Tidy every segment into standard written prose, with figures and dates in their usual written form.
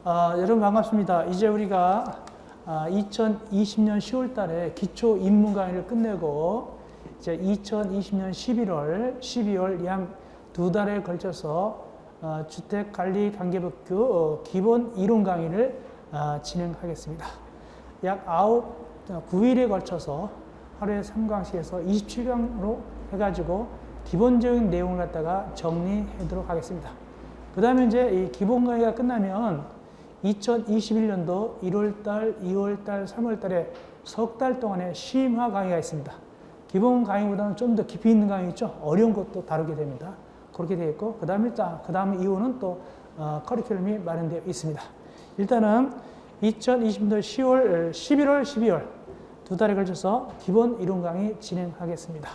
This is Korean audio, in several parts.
여러분 반갑습니다. 이제 우리가 2020년 10월 달에 기초 입문 강의를 끝내고 이제 2020년 11월, 12월 약 2달에 걸쳐서 주택관리관계법규 기본 이론 강의를 진행하겠습니다. 약 9일에 걸쳐서 하루에 3강씩해서 27강으로 해가지고 기본적인 내용을 갖다가 정리하도록 하겠습니다. 그 다음에 이제 이 기본 강의가 끝나면 2021년도 1월달, 2월달, 3월달에 석 달 동안의 심화 강의가 있습니다. 기본 강의보다는 좀 더 깊이 있는 강의 있죠. 어려운 것도 다루게 됩니다. 그렇게 되어 있고, 그 다음 이후는 또 커리큘럼이 마련되어 있습니다. 일단은 2020년 10월, 11월, 12월 2달에 걸쳐서 기본 이론 강의 진행하겠습니다.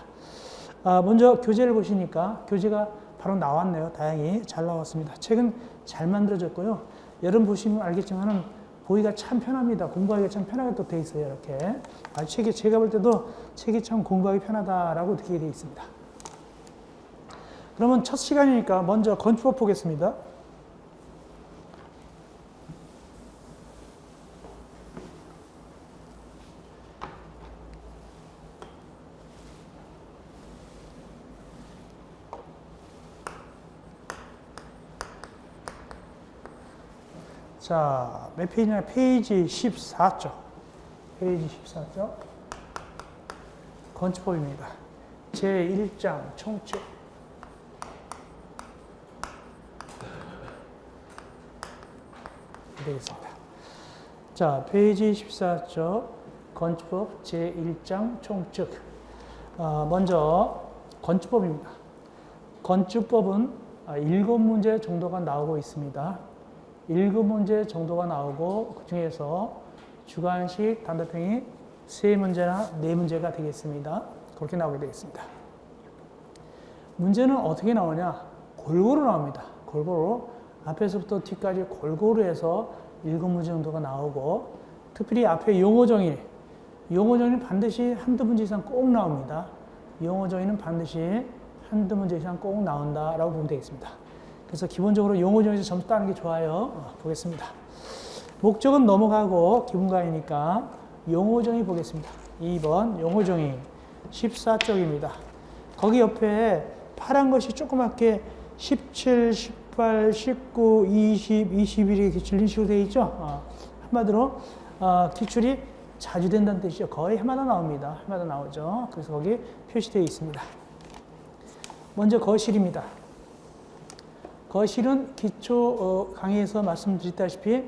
먼저 교재를 보시니까 교재가 바로 나왔네요. 다행히 잘 나왔습니다. 책은 잘 만들어졌고요. 여러분 보시면 알겠지만은 보기가 참 편합니다. 공부하기가 참 편하게 또 돼 있어요. 이렇게. 책이 제가 볼 때도 책이 참 공부하기 편하다라고 느끼게 되어 있습니다. 그러면 첫 시간이니까 먼저 건축법 보겠습니다. 자, 몇 페이지냐? 페이지 14쪽. 페이지 14쪽. 건축법입니다. 제1장 총칙. 되겠습니다. 자, 페이지 14쪽. 건축법 제1장 총칙. 먼저 건축법입니다. 건축법은 7문제 정도가 나오고 있습니다. 7문제 정도가 나오고 그 중에서 주관식 단답형이 3문제나 4문제가 되겠습니다. 그렇게 나오게 되겠습니다. 문제는 어떻게 나오냐? 골고루 나옵니다. 골고루 앞에서부터 뒤까지 골고루 해서 7문제 정도가 나오고 특별히 앞에 용어정의 반드시 한두 문제 이상 꼭 나옵니다. 용어정의는 반드시 한두 문제 이상 꼭 나온다라고 보면 되겠습니다. 그래서 기본적으로 용어정의에서 점수 따는 게 좋아요. 보겠습니다. 목적은 넘어가고 기본강의니까 용어정의 보겠습니다. 2번 용어정의 14쪽입니다. 거기 옆에 파란 것이 조그맣게 17, 18, 19, 20, 21이 기출인 식으로 되어 있죠. 한마디로 기출이 자주 된다는 뜻이죠. 거의 해마다 나옵니다. 해마다 나오죠. 그래서 거기 표시되어 있습니다. 먼저 거실입니다. 거실은 기초 강의에서 말씀드렸다시피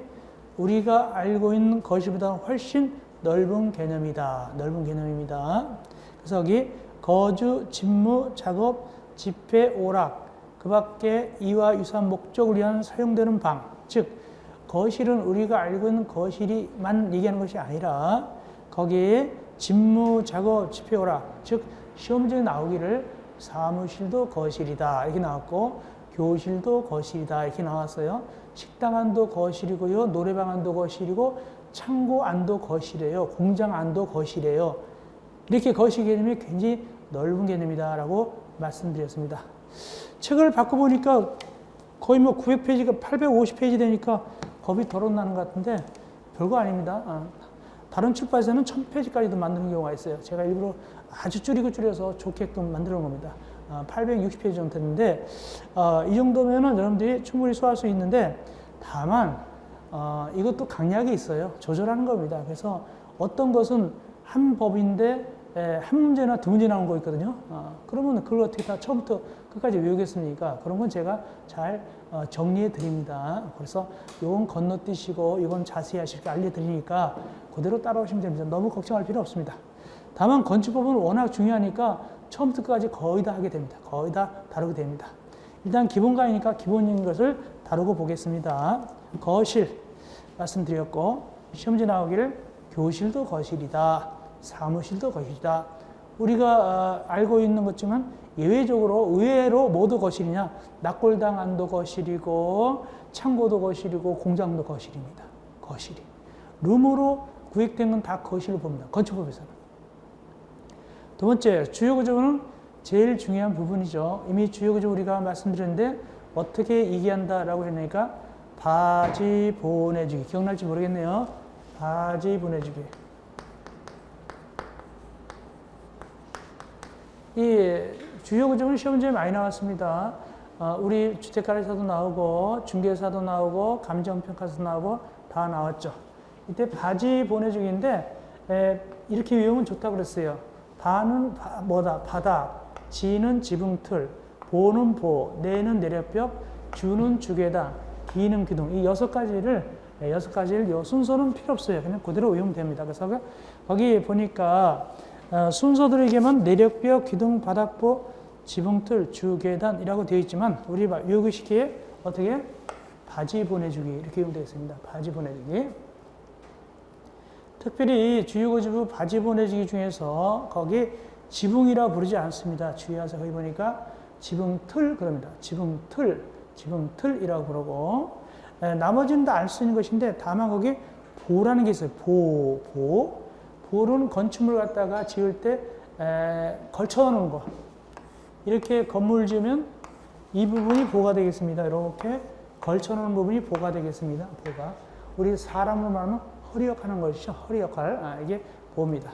우리가 알고 있는 거실보다 훨씬 넓은 개념이다. 넓은 개념입니다. 그래서 여기 거주, 집무, 작업, 집회, 오락, 그 밖에 이와 유사한 목적을 위한 사용되는 방, 즉 거실은 우리가 알고 있는 거실이만 얘기하는 것이 아니라 거기에 집무, 작업, 집회, 오락, 즉 시험지에 나오기를 사무실도 거실이다 이렇게 나왔고 교실도 거실이다 이렇게 나왔어요. 식당 안도 거실이고요. 노래방 안도 거실이고 창고 안도 거실이에요. 공장 안도 거실이에요. 이렇게 거실 개념이 굉장히 넓은 개념이다 라고 말씀드렸습니다. 책을 바꿔보니까 거의 뭐 900페이지가 850페이지 되니까 겁이 덜어 나는 것 같은데 별거 아닙니다. 다른 출판사는 1000페이지까지도 만드는 경우가 있어요. 제가 일부러 아주 줄여서 좋게끔 만들어 놓은 겁니다. 860페이지 정도 됐는데 이 정도면은 여러분들이 충분히 소화할 수 있는데 다만 이것도 강약이 있어요. 조절하는 겁니다. 그래서 어떤 것은 한 법인데 한 문제나 두 문제 나온 거 있거든요. 그러면 그걸 어떻게 다 처음부터 끝까지 외우겠습니까? 그런 건 제가 잘 정리해 드립니다. 그래서 이건 건너뛰시고 이건 자세히 하실게 알려드리니까 그대로 따라오시면 됩니다. 너무 걱정할 필요 없습니다. 다만 건축법은 워낙 중요하니까 처음부터 끝까지 거의 다 하게 됩니다. 거의 다 다루게 됩니다. 일단 기본강의니까 기본적인 것을 다루고 보겠습니다. 거실 말씀드렸고 시험지 나오기를 교실도 거실이다. 사무실도 거실이다. 우리가 알고 있는 것지만 의외로 모두 거실이냐? 낙골당 안도 거실이고 창고도 거실이고 공장도 거실입니다. 거실이. 룸으로 구획된 건 다 거실로 봅니다. 건축법에서는. 두 번째, 주요구조는 제일 중요한 부분이죠. 이미 주요구조 우리가 말씀드렸는데 어떻게 얘기한다라고 했으니까 바지 보내주기. 기억날지 모르겠네요. 바지 보내주기. 이 주요 구조는 시험 문제에 많이 나왔습니다. 우리 주택관리사도 나오고 중개사도 나오고 감정평가사도 나오고 다 나왔죠. 이때 바지 보내주기인데 이렇게 외우면 좋다고 그랬어요. 바는 뭐다? 바닥, 지는 지붕틀, 보는 보, 내는 내력벽, 주는 주계단, 기는 기둥. 이 6가지를 요 순서는 필요 없어요. 그냥 그대로 외우면 됩니다. 그래서 거기 보니까 순서대로 얘기하면 내력벽, 기둥, 바닥보, 지붕틀, 주계단이라고 되어 있지만 우리 외우기 쉽게 어떻게? 바지 보내주기 이렇게 외우면 되겠습니다. 바지 보내주기. 특별히 주요구조부 바지 보내주기 중에서 거기 지붕이라고 부르지 않습니다. 주의하세요. 거기 보니까 지붕틀 그럽니다. 지붕틀이라고 부르고 나머지는 다 알 수 있는 것인데 다만 거기 보라는 게 있어요. 보는 건축물 갖다가 지을 때 걸쳐놓은 거. 이렇게 건물 지으면 이 부분이 보가 되겠습니다. 이렇게 걸쳐놓은 부분이 보가 되겠습니다. 보가. 우리 사람으로 말하면 허리 역할하는 것이죠. 허리 역할. 이게 보입니다.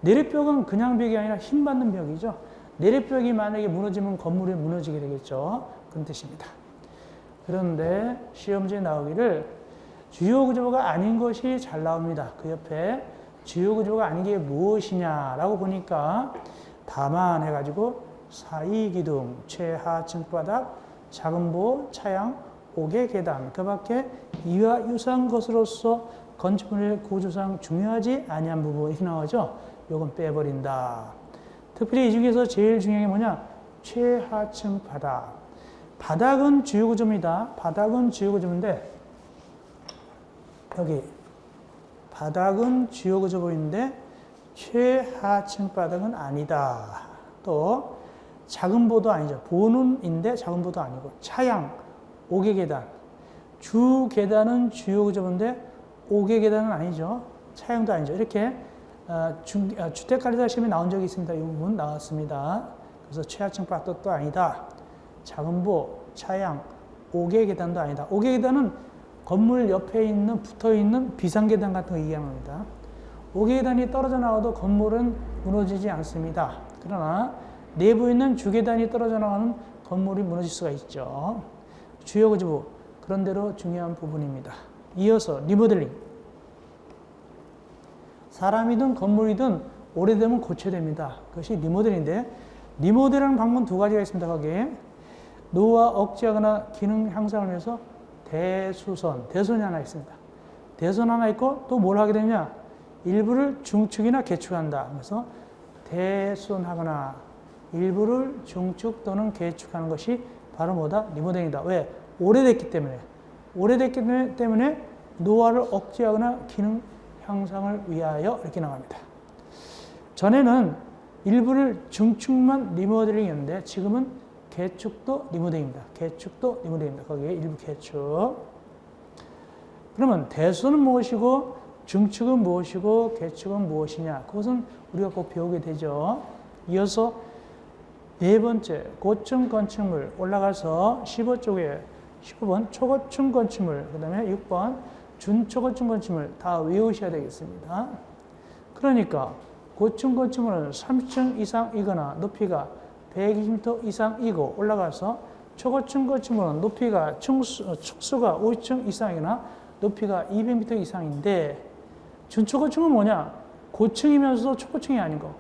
내립벽은 그냥 벽이 아니라 힘받는 벽이죠. 내립벽이 만약에 무너지면 건물이 무너지게 되겠죠. 그런 뜻입니다. 그런데 시험지에 나오기를 주요 구조가 아닌 것이 잘 나옵니다. 그 옆에 주요 구조가 아닌 게 무엇이냐라고 보니까 다만 해가지고 사이기둥, 최하층 바닥, 작은 보, 차양, 옥의 계단 그 밖에 이와 유사한 것으로서 건축물의 구조상 중요하지 아니한 부분 이렇게 나오죠. 요건 빼버린다. 특별히 이 중에서 제일 중요한 게 뭐냐? 최하층 바닥. 바닥은 주요 구조입니다. 바닥은 주요 구조인데 여기 바닥은 주요 구조 보이는데 최하층 바닥은 아니다. 또 작은 보도 아니죠. 보는인데 작은 보도 아니고 차양, 옥의 계단. 주 계단은 주요 구조인데 옥의 계단은 아니죠. 차양도 아니죠. 이렇게 주택관리사 시험에 나온 적이 있습니다. 이 부분 나왔습니다. 그래서 최하층 바닥도 아니다. 작은 보, 차양, 옥의 계단도 아니다. 옥의 계단은 건물 옆에 있는 붙어 있는 비상계단 같은 거 얘기하는 겁니다. 옥의 계단이 떨어져 나와도 건물은 무너지지 않습니다. 그러나 내부에 있는 주계단이 떨어져 나가는 건물이 무너질 수가 있죠. 주요 구조부 그런 대로 중요한 부분입니다. 이어서 리모델링. 사람이든 건물이든 오래되면 고쳐야 됩니다. 그것이 리모델인데 리모델하는 방법은 두 가지가 있습니다. 거기에 노후와 억제하거나 기능 향상을 위해서 대수선이 하나 있습니다. 대선 하나 있고 또 뭘 하게 되냐? 일부를 중축이나 개축한다. 그래서 대수선하거나 일부를 중축 또는 개축하는 것이 바로 뭐다? 리모델링이다. 왜? 오래됐기 때문에. 오래됐기 때문에 노화를 억제하거나 기능 향상을 위하여 이렇게 나갑니다. 전에는 일부를 중축만 리모델링이었는데 지금은 개축도 리모델링입니다. 개축도 리모델링입니다. 거기에 일부 개축. 그러면 대수는 무엇이고 중축은 무엇이고 개축은 무엇이냐? 그것은 우리가 꼭 배우게 되죠. 이어서 네 번째 고층 건축물 올라가서 15쪽에 15번 초고층 건축물 그 다음에 6번 준초고층 건축물 다 외우셔야 되겠습니다. 그러니까 고층 건축물은 30층 이상이거나 높이가 120m 이상이고 올라가서 초고층 건축물은 높이가 축수가 50층 이상이거나 높이가 200m 이상인데 준초고층은 뭐냐? 고층이면서도 초고층이 아니고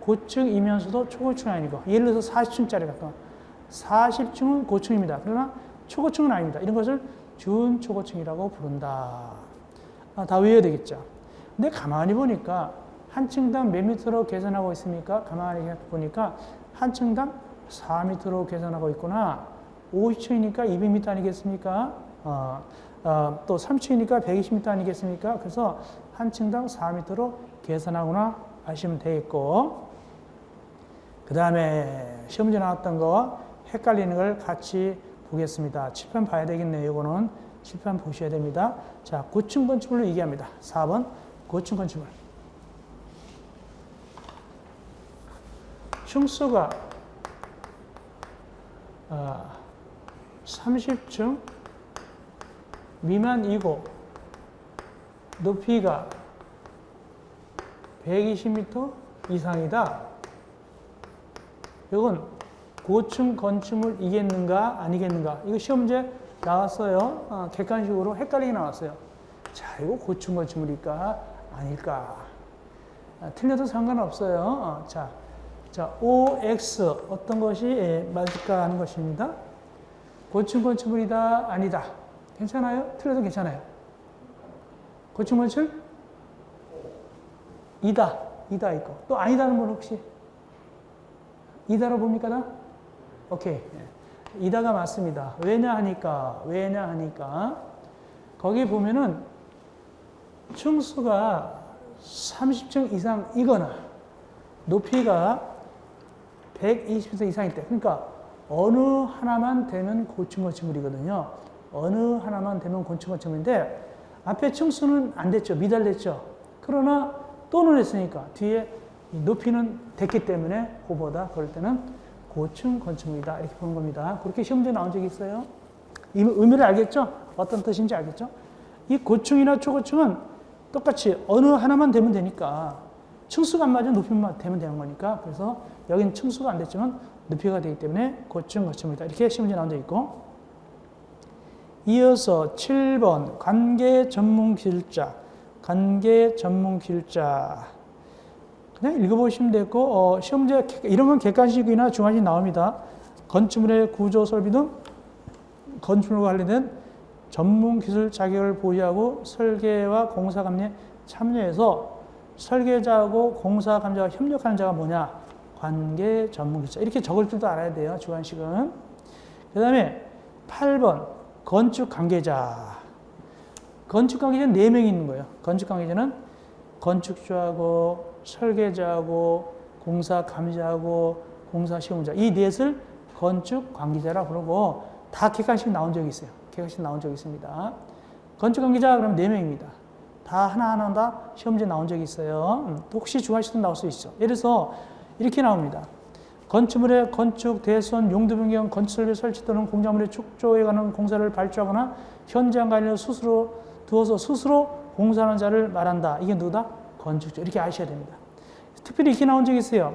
고층이면서도 초고층이 아니고 예를 들어서 40층짜리 같은 거 40층은 고층입니다. 그러나 초고층은 아닙니다. 이런 것을 준초고층이라고 부른다. 다 외워야 되겠죠. 근데 가만히 보니까 한 층당 몇 미터로 계산하고 있습니까? 가만히 보니까 한 층당 4m로 계산하고 있구나. 50층이니까 200m 아니겠습니까? 또 3층이니까 120m 아니겠습니까? 그래서 한 층당 4m로 계산하거나 하시면 되겠고, 그 다음에 시험 문제 나왔던 거 헷갈리는 걸 같이 보겠습니다. 칠판 봐야 되겠네요. 이거는 칠판 보셔야 됩니다. 자, 고층 건축물로 얘기합니다. 4번 고층 건축물. 층수가 30층 미만이고 높이가 120m 이상이다. 이건 고층 건축물 이겠는가 아니겠는가. 이거 시험 문제 나왔어요. 객관식으로 헷갈리게 나왔어요. 자, 이거 고층 건축물일까 아닐까. 틀려도 상관없어요. 자, OX 어떤 것이 맞을까 하는 것입니다. 고층 건축물이다 아니다. 괜찮아요? 틀려도 괜찮아요. 고층 건축? 이다 있고. 또 아니다는 분 혹시? 이다로 봅니까 다? 오케이. 이다가 맞습니다. 왜냐 하니까 거기 보면은 층수가 30층 이상이거나 높이가 120m 이상일 때, 그러니까 어느 하나만 되면 고층 건축물이거든요. 어느 하나만 되면 고층 건축물인데 앞에 층수는 안 됐죠. 미달됐죠. 그러나 또는 했으니까 뒤에 높이는 됐기 때문에 그보다 그럴 때는 고층 건축물이다 이렇게 보는 겁니다. 그렇게 시험 문제 나온 적이 있어요. 의미를 알겠죠? 어떤 뜻인지 알겠죠? 이 고층이나 초고층은 똑같이 어느 하나만 되면 되니까 층수가 안 맞으면 높이만 되면 되는 거니까 그래서 여긴 층수가 안 됐지만 높이가 되기 때문에 고층 건축물이다 이렇게 시험 문제 나온 적 있고 이어서 7번 관계 전문 기술자 그냥 읽어보시면 되고 시험 문제 이런 건 객관식이나 중간식 나옵니다. 건축물의 구조 설비 등 건축물과 관련된 전문 기술 자격을 보유하고 설계와 공사 감리에 참여해서 설계자하고 공사 감독자가 협력하는 자가 뭐냐? 관계 전문 기술자. 이렇게 적을 줄도 알아야 돼요. 주관식은. 그 다음에 8번 건축 관계자. 건축 관계자는 4명이 있는 거예요. 건축 관계자는 건축주하고 설계자하고 공사 감독자하고 공사 시공자. 이 넷을 건축 관계자라고 부르고 다 객관식 나온 적이 있어요. 객관식 나온 적이 있습니다. 건축 관계자 그러면 4명입니다. 다 하나하나 다 시험지에 나온 적이 있어요. 혹시 주관식도 나올 수 있죠. 예를 들어서 이렇게 나옵니다. 건축물의 건축, 대손, 용도 변경, 건축설비 설치 또는 공작물의 축조에 관한 공사를 발주하거나 현장 관리를 스스로 두어서 스스로 공사하는 자를 말한다. 이게 누구다? 건축주. 이렇게 아셔야 됩니다. 특별히 이렇게 나온 적이 있어요.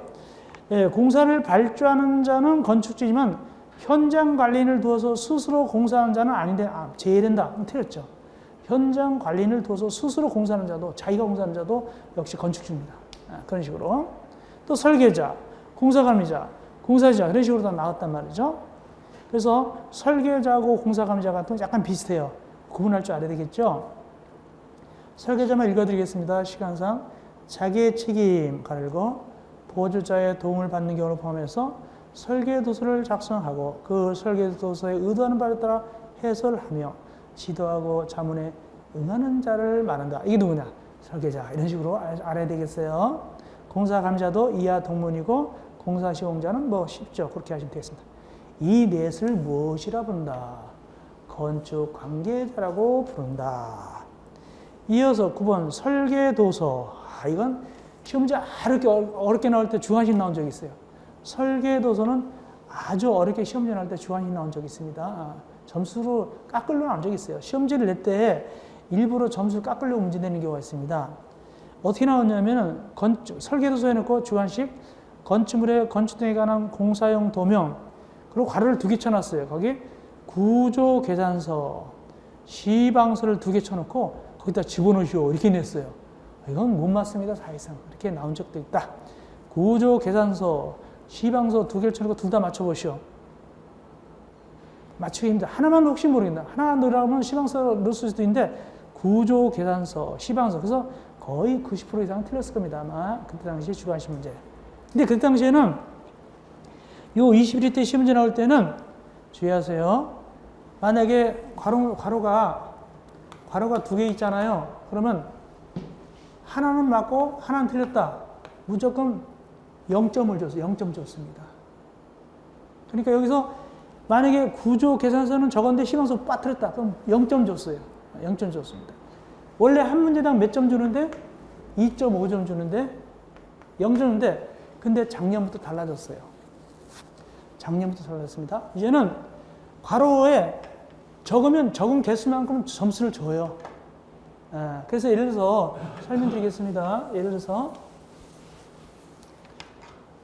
공사를 발주하는 자는 건축주지만 현장 관리인을 두어서 스스로 공사하는 자는 아닌데 제외된다. 틀렸죠. 현장 관리인을 두어서 스스로 공사하는 자도 자기가 공사하는 자도 역시 건축주입니다. 그런 식으로. 또 설계자, 공사감리자, 공사자 이런 식으로 다 나왔단 말이죠. 그래서 설계자하고 공사감리자 같은 건 약간 비슷해요. 구분할 줄 알아야 되겠죠. 설계자만 읽어드리겠습니다. 시간상 자기의 책임 가르고 보조자의 도움을 받는 경우를 포함해서 설계도서를 작성하고 그 설계도서에 의도하는 바에 따라 해설하며 지도하고 자문에 응하는 자를 말한다. 이게 누구냐? 설계자. 이런 식으로 알아야 되겠어요. 공사감자도 이하 동문이고 공사시공자는 뭐 쉽죠. 그렇게 하시면 되겠습니다. 이 넷을 무엇이라 부른다? 건축관계자라고 부른다. 이어서 9번 설계도서. 이건 시험 문제 어렵게 나올 때 주관식 나온 적이 있어요. 설계도서는 아주 어렵게 시험 문제 나올 때 주관식 나온 적이 있습니다. 점수로 깎으려고 나온 적이 있어요. 시험지를 낼 때 일부러 점수를 깎으려고 문제 내는 경우가 있습니다. 어떻게 나오냐면 설계도서에 넣고 주관식 건축물의 건축 등에 관한 공사용 도명 그리고 괄호를 2개 쳐놨어요. 거기 구조 계산서, 시방서를 2개 쳐놓고 거기다 집어넣으시오 이렇게 냈어요. 이건 못 맞습니다. 사실상 이렇게 나온 적도 있다. 구조 계산서, 시방서 2개를 쳐놓고 둘 다 맞춰보시오. 맞추기 힘들다. 하나만 혹시 모르겠다. 하나 넣으라면 시방서 넣을 수도 있는데 구조 계산서, 시방서 그래서 거의 90% 이상은 틀렸을 겁니다. 아마 그때 당시 주관식 문제. 근데 그때 당시에는 요 21회 시험 문제 나올 때는 주의하세요. 만약에 괄호가 2개 있잖아요. 그러면 하나는 맞고 하나는 틀렸다. 무조건 0점을 줬어요. 0점 줬습니다. 그러니까 여기서 만약에 구조 계산서는 적었는데 시방서 빠뜨렸다. 그럼 0점 줬어요. 0점 줬습니다. 원래 한 문제당 몇 점 주는데? 2.5점 주는데 0점인데 근데 작년부터 달라졌어요. 작년부터 달라졌습니다. 이제는 괄호에 적으면 적은 개수만큼 점수를 줘요. 그래서 예를 들어서 설명드리겠습니다. 예를 들어서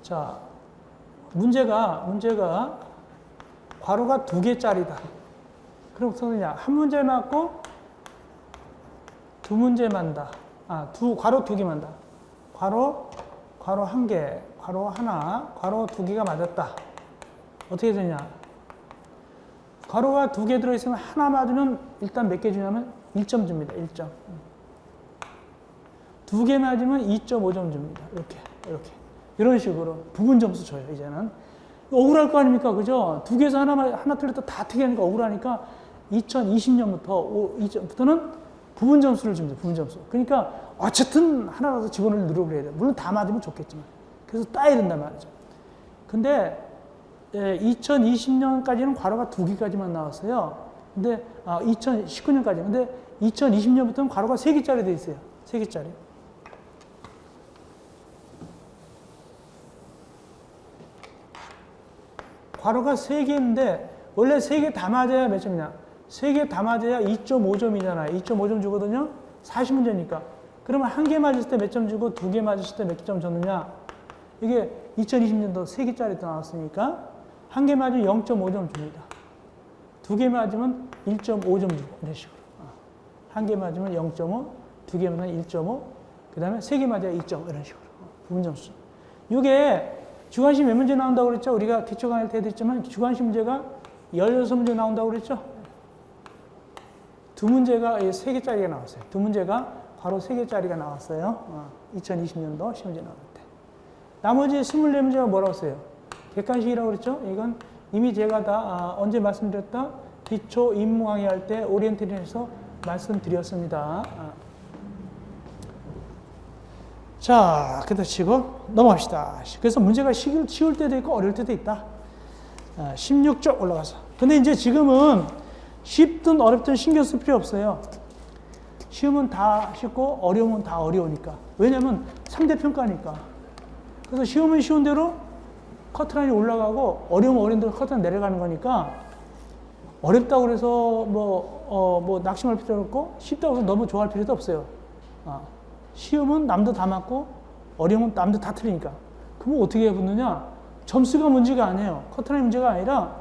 자, 문제가 괄호가 2개짜리다. 그럼 어떻게 되냐? 한 문제 맞고 두 문제 만다. 괄호 2개 만다. 괄호 1개, 괄호 하나, 괄호 2개가 맞았다. 어떻게 되냐? 괄호가 2개 들어있으면 하나 맞으면 일단 몇 개 주냐면 1점 줍니다. 1점. 2개 맞으면 2.5점 줍니다. 이렇게. 이런 식으로 부분 점수 줘요, 이제는. 억울할 거 아닙니까? 그죠? 2개에서 하나 틀렸다 다 특이하니까 억울하니까 2020년부터는 부분 점수를 줍니다. 부분 점수. 그러니까 어쨌든 하나라도 집어넣을 노력을 해야 돼요. 물론 다 맞으면 좋겠지만. 그래서 따야 된단 말이죠. 근데 2020년까지는 괄호가 2개까지만 나왔어요. 근데 2019년까지. 근데 2020년부터는 괄호가 3개짜리 돼 있어요. 3개짜리. 괄호가 3개인데 원래 3개 다 맞아야 몇 점이냐? 3개 다 맞아야 2.5점이잖아요. 2.5점 주거든요. 40문제니까. 그러면 1개 맞을 때 몇 점 주고 2개 맞을 때 몇 점 줬느냐? 이게 2020년도 3개짜리 또 나왔으니까 1개 맞으면 0.5점 줍니다. 2개 맞으면 1.5점 주고 이런 식으로. 1개 맞으면 0.5, 2개 맞으면 1.5, 그 다음에 3개 맞아야 2점 이런 식으로. 부분 점수. 이게 주관식 몇 문제 나온다고 그랬죠? 우리가 기초 강의 때도 했지만 주관식 문제가 16문제 나온다고 그랬죠? 2문제가 3개짜리가 나왔어요. 2문제가 바로 3개짜리가 나왔어요. 2020년도 시험제 나올 때. 나머지 24문제가 뭐라고 써요? 객관식이라고 그랬죠? 이건 이미 제가 다 언제 말씀드렸다? 기초 인문 강의 할 때 오리엔테이션에서 말씀드렸습니다. 자, 그다 치고 넘어갑시다. 그래서 문제가 쉬울 때도 있고 어려울 때도 있다. 16쪽 올라가서. 근데 이제 지금은 쉽든 어렵든 신경 쓸 필요 없어요. 쉬우면 다 쉽고 어려우면 다 어려우니까. 왜냐면 3대 평가니까. 그래서 쉬우면 쉬운 대로 커트라인이 올라가고 어려우면 어려운 대로 커트라인 내려가는 거니까 어렵다고 그래서 뭐 낙심할 필요도 없고 쉽다고 해서 너무 좋아할 필요도 없어요. 쉬우면 남도 다 맞고 어려우면 남도 다 틀리니까. 그럼 어떻게 붙느냐? 점수가 문제가 아니에요. 커트라인 문제가 아니라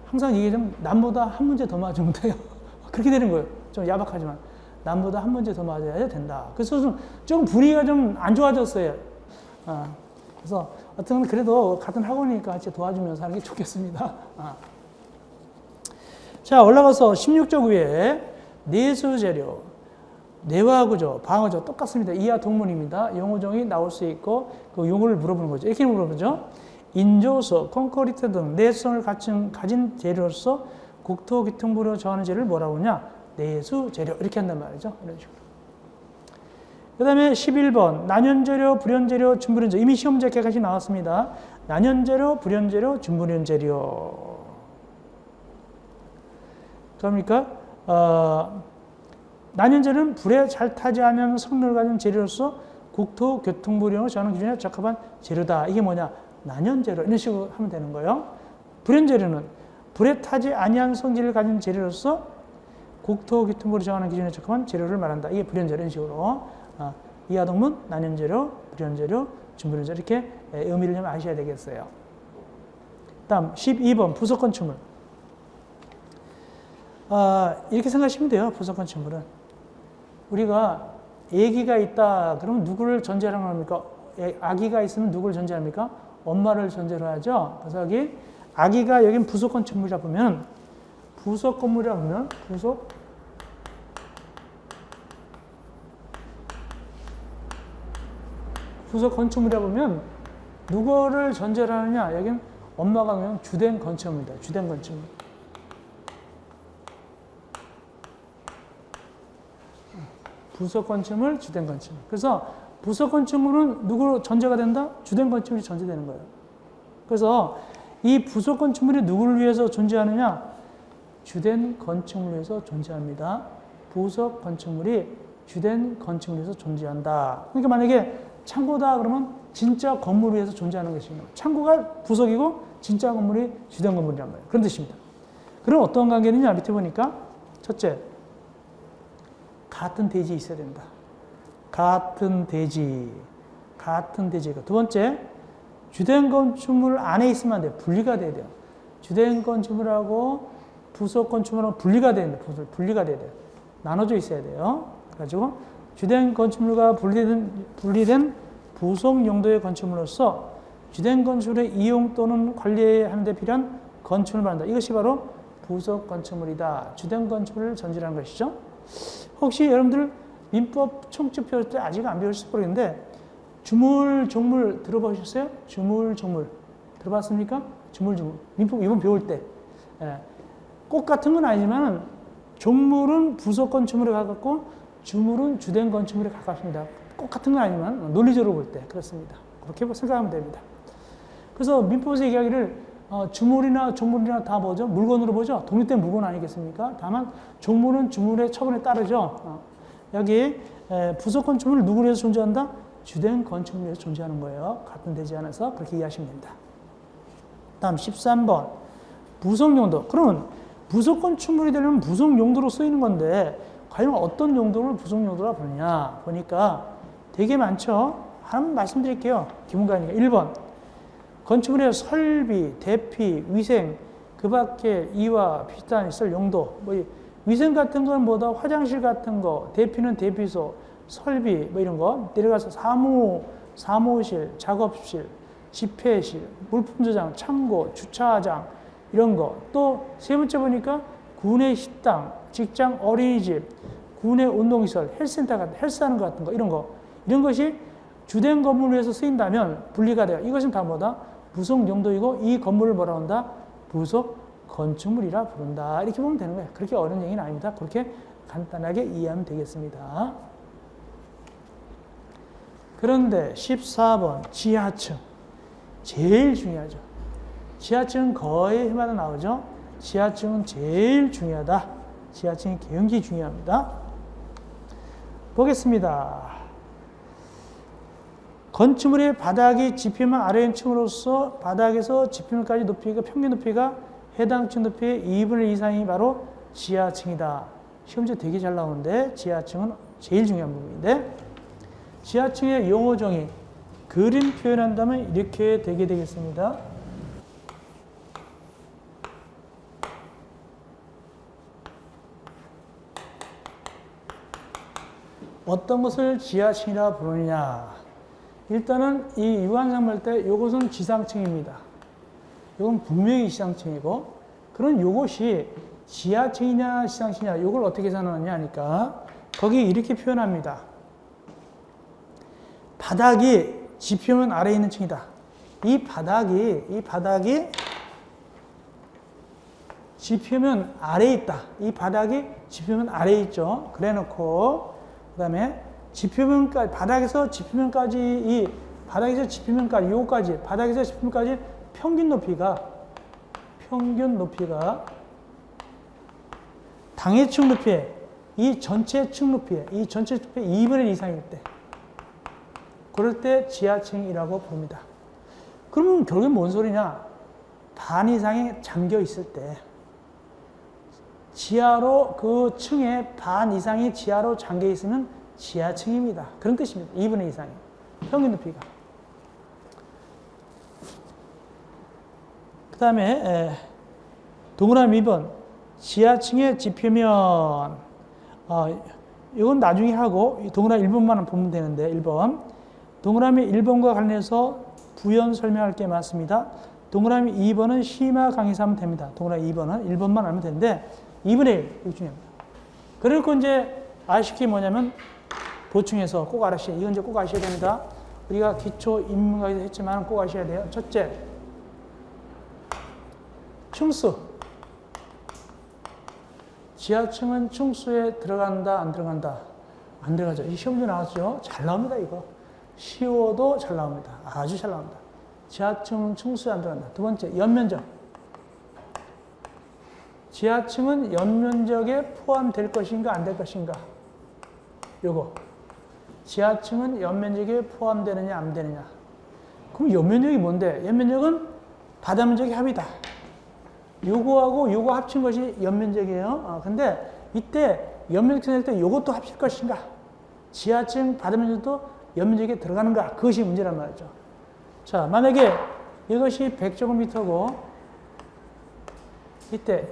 항상 이게 좀 남보다 한 문제 더 맞으면 돼요. 그렇게 되는 거예요. 좀 야박하지만 남보다 한 문제 더 맞아야 된다. 그래서 조금 분위기가 좀 안 좋아졌어요. 그래서 어떤 그래도 같은 학원이니까 같이 도와주면서 하는 게 좋겠습니다. 자, 올라가서 16쪽 위에 내수 재료. 내화 구조, 방어조 똑같습니다. 이하 동문입니다. 용어종이 나올 수 있고 그 용어를 물어보는 거죠. 이렇게 물어보죠. 인조소, 콘크리트 등 내수성을 가진 재료로서 국토기통부로 정하는 재료를 뭐라고 하냐? 내수 재료 이렇게 한단 말이죠. 이런 식으로. 그 다음에 11번 난연재료, 불연재료, 준불연재료. 이미 시험제 개까지 나왔습니다. 난연재료, 불연재료, 준불연재료. 그러니까 난연재료는 불에 잘 타지 않은 성능을 가진 재료로서 국토교통부령으로 정하는 기준에 적합한 재료다. 이게 뭐냐? 난연재료. 이런 식으로 하면 되는 거예요. 불연재료는 불에 타지 아니한 성질을 가진 재료로서 국토교통부로 정하는 기준에 적합한 재료를 말한다. 이게 불연재료. 이런 식으로. 이하동문, 난연재료, 불연재료, 준불연재료 이렇게 의미를 좀 아셔야 되겠어요. 다음 12번 부속건축물. 이렇게 생각하시면 돼요. 부속건축물은. 우리가 아기가 있다 그러면 누구를 전제로 합니까? 아기가 있으면 누구를 전제합니까? 엄마를 전제로 하죠. 그래서 여기 아기가 여긴 부속 건축물이라 보면 부속 건물이라 보면 부속 건축물이라 보면 누구를 전제로 하느냐? 여긴 엄마가 그냥 주된 건축물입니다. 주된 건축물. 부속 건축물, 주된 건축물. 그래서 부속 건축물은 누구로 전제가 된다? 주된 건축물이 전제되는 거예요. 그래서 이 부속 건축물이 누구를 위해서 존재하느냐? 주된 건축물을 위해서 존재합니다. 부속 건축물이 주된 건축물을 위해서 존재한다. 그러니까 만약에 창고다 그러면 진짜 건물을 위해서 존재하는 것입니다. 창고가 부속이고 진짜 건물이 주된 건물이란 말이에요. 그런 뜻입니다. 그럼 어떤 관계느냐? 밑에 보니까 첫째, 같은 대지에 있어야 된다. 같은 대지. 두 번째, 주된 건축물 안에 있으면 안 돼요. 분리가 돼야 돼요. 주된 건축물하고 부속 건축물하고 분리가 돼야 돼요. 분리가 돼야 돼요. 나눠져 있어야 돼요. 그래가지고 주된 건축물과 분리된 부속 용도의 건축물로서 주된 건축물의 이용 또는 관리하는 데 필요한 건축물을 말한다. 이것이 바로 부속 건축물이다. 주된 건축물을 전제하는 것이죠. 혹시 여러분들 민법 총칙 배울 때 아직 안 배우셨을 모르겠는데 주물종물 들어보셨어요? 주물종물 들어봤습니까? 주물종물 민법 이번 배울 때 꼭 같은 건 아니지만 종물은 부속 건축물에 가깝고 주물은 주된 건축물에 가깝습니다. 꼭 같은 건 아니지만 논리적으로 볼 때 그렇습니다. 그렇게 생각하면 됩니다. 그래서 민법에서 얘기하기를 주물이나 종물이나 다 뭐죠? 물건으로 보죠. 독립된 물건 아니겠습니까? 다만 종물은 주물의 처분에 따르죠. 여기 부속 건축물을 누구로 해서 존재한다? 주된 건축물에서 존재하는 거예요. 같은 대지 안에서 그렇게 이해하시면 됩니다. 다음 13번 부속 용도. 그러면 부속 건축물이 되려면 부속 용도로 쓰이는 건데 과연 어떤 용도를 부속 용도라 부르냐 보니까 되게 많죠. 한번 말씀드릴게요. 기본관이니까 1번 건축물의 설비, 대피, 위생 그 밖에 이와 비슷한 있을 용도 뭐 위생 같은 건 뭐다? 화장실 같은 거, 대피는 대피소, 설비 뭐 이런 거 내려가서 사무실, 작업실, 집회실, 물품 저장, 창고, 주차장 이런 거. 또 세 번째 보니까 구내 식당, 직장 어린이집, 구내 운동시설, 헬스센터 같은 헬스하는 것 같은 거 이런 거. 이런 것이 주된 건물을 위해서 쓰인다면 분리가 돼요. 이것은 다 뭐다? 부속 용도이고 이 건물을 뭐라 한다? 부속 건축물이라 부른다. 이렇게 보면 되는 거예요. 그렇게 어려운 얘기는 아닙니다. 그렇게 간단하게 이해하면 되겠습니다. 그런데 14번 지하층. 제일 중요하죠. 지하층은 거의 해마다 나오죠. 지하층은 제일 중요하다. 지하층이 굉장히 중요합니다. 보겠습니다. 건축물의 바닥이 지표면 아래인 층으로서 바닥에서 지표면까지 높이가 평균 높이가 해당 층 높이의 2분의 1 이상이 바로 지하층이다. 시험지 되게 잘 나오는데 지하층은 제일 중요한 부분인데 지하층의 용어 정의 그림 표현한다면 이렇게 되게 되겠습니다. 어떤 것을 지하층이라 부르느냐. 일단은 이 유한상 볼 때 이것은 지상층입니다. 이건 분명히 지상층이고 그런 이것이 지하층이냐 지상층이냐 이걸 어떻게 계산하느냐 하니까 거기 이렇게 표현합니다. 바닥이 지표면 아래에 있는 층이다. 이 바닥이 지표면 아래에 있다. 이 바닥이 지표면 아래에 있죠. 그래 놓고 그 다음에 지표면까지 바닥에서 지표면까지 바닥에서 지표면까지 평균 높이가 당해층 높이에 이 전체 층 높이에 2분의 1 이상일 때 그럴 때 지하층이라고 부릅니다. 그러면 결국에 뭔 소리냐? 반 이상이 잠겨 있을 때 지하로 그 층에 반 이상이 지하로 잠겨 있으면 지하층입니다. 그런 뜻입니다. 2분의 1 이상이 평균 높이가. 그 다음에 동그라미 2번 지하층의 지표면 이건 나중에 하고 동그라미 1번만 보면 되는데 1번 동그라미 1번과 관련해서 부연 설명할 게 많습니다. 동그라미 2번은 심화 강의서 하면 됩니다. 동그라미 2번은 1번만 알면 되는데 2분의 1 이거 중요합니다. 그리고 이제 아실 게 뭐냐면 보충해서 꼭 알아셔야 돼요. 이건 이제 꼭 아셔야 됩니다. 우리가 기초 인문학에서 했지만 꼭 아셔야 돼요. 첫째, 층수. 지하층은 층수에 들어간다, 안 들어간다? 안 들어가죠. 이 시험도 나왔죠. 잘 나옵니다, 이거. 쉬워도 잘 나옵니다. 아주 잘 나옵니다. 지하층은 층수에 안 들어간다. 두 번째, 연면적. 지하층은 연면적에 포함될 것인가, 안 될 것인가? 요거. 지하층은 연면적에 포함되느냐, 안 되느냐? 그럼 연면적이 뭔데? 연면적은 바닥 면적의 합이다. 요거하고 요거 합친 것이 연면적이에요. 근데 이때 연면적 낼 때 요것도 합칠 것인가? 지하층 받으면서도 연면적에 들어가는가? 그것이 문제란 말이죠. 자, 만약에 이것이 100제곱미터고 이때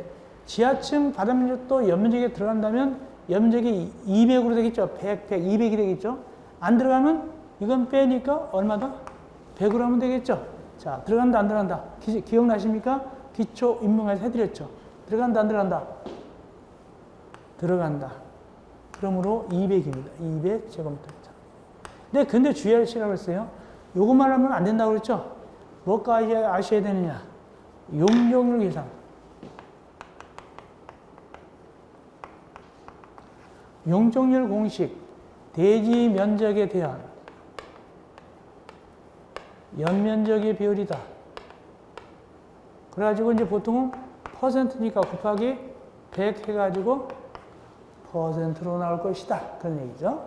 지하층 바닥면적도 연면적에 들어간다면 연면적이 200으로 되겠죠. 100, 200이 되겠죠. 안 들어가면 이건 빼니까 얼마다? 100으로 하면 되겠죠. 자, 들어간다 안 들어간다. 기억나십니까? 기초 인문학에서 해드렸죠. 들어간다 안 들어간다? 들어간다. 그러므로 200입니다. 200제곱미터. 네, 근데 주의하시라고 했어요. 요것만 하면 안 된다고 그랬죠? 뭐까지 아셔야 되느냐? 용적률 계산. 용적률 공식, 대지 면적에 대한 연면적의 비율이다. 그래가지고 이제 보통은 퍼센트니까 곱하기 100 해가지고 퍼센트로 나올 것이다. 그런 얘기죠.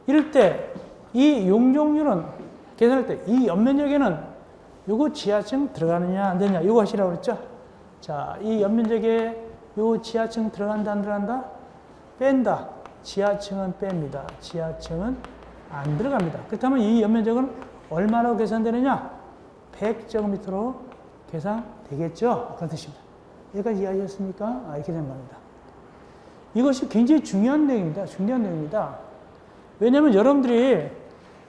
이럴 때 이 용적률은 계산할 때 이 연면적에는 요거 지하층 들어가느냐 안 되느냐 요거 하시라고 그랬죠. 자, 이 연면적에 요 지하층 들어간다 안 들어간다? 뺀다. 지하층은 뺍니다. 지하층은 안 들어갑니다. 그렇다면 이 연면적은 얼마로 계산되느냐? 100제곱미터로 계산되겠죠? 그런 뜻입니다. 여기까지 이해하셨습니까? 이렇게 된 겁니다. 이것이 굉장히 중요한 내용입니다. 중요한 내용입니다. 왜냐하면 여러분들이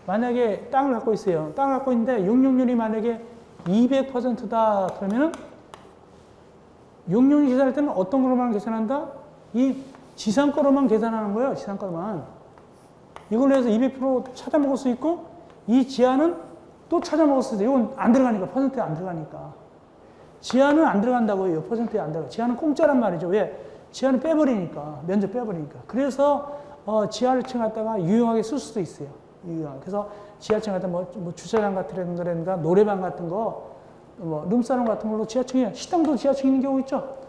만약에 땅을 갖고 있어요. 땅을 갖고 있는데 용적률이 만약에 200%다 그러면은 용적률 계산할 때는 어떤 거로만 계산한다? 이 지상가로만 계산하는 거예요. 지상가로만. 이걸로 해서 200% 찾아 먹을 수 있고 이 지하는 또 찾아 먹을 수 있어요. 이건 안 들어가니까. 퍼센트에 안 들어가니까. 지하는 안 들어간다고 해요. 퍼센트에 안 들어가. 지하는 공짜란 말이죠. 왜? 지하는 빼버리니까. 면적 빼버리니까. 그래서 지하층 갖다가 유용하게 쓸 수도 있어요. 유용하게. 그래서 지하층 갖다 뭐 주차장 같은 데라든가 노래방 같은 거, 뭐 룸사롱 같은 걸로 지하층에, 식당도 지하층 있는 경우 있죠.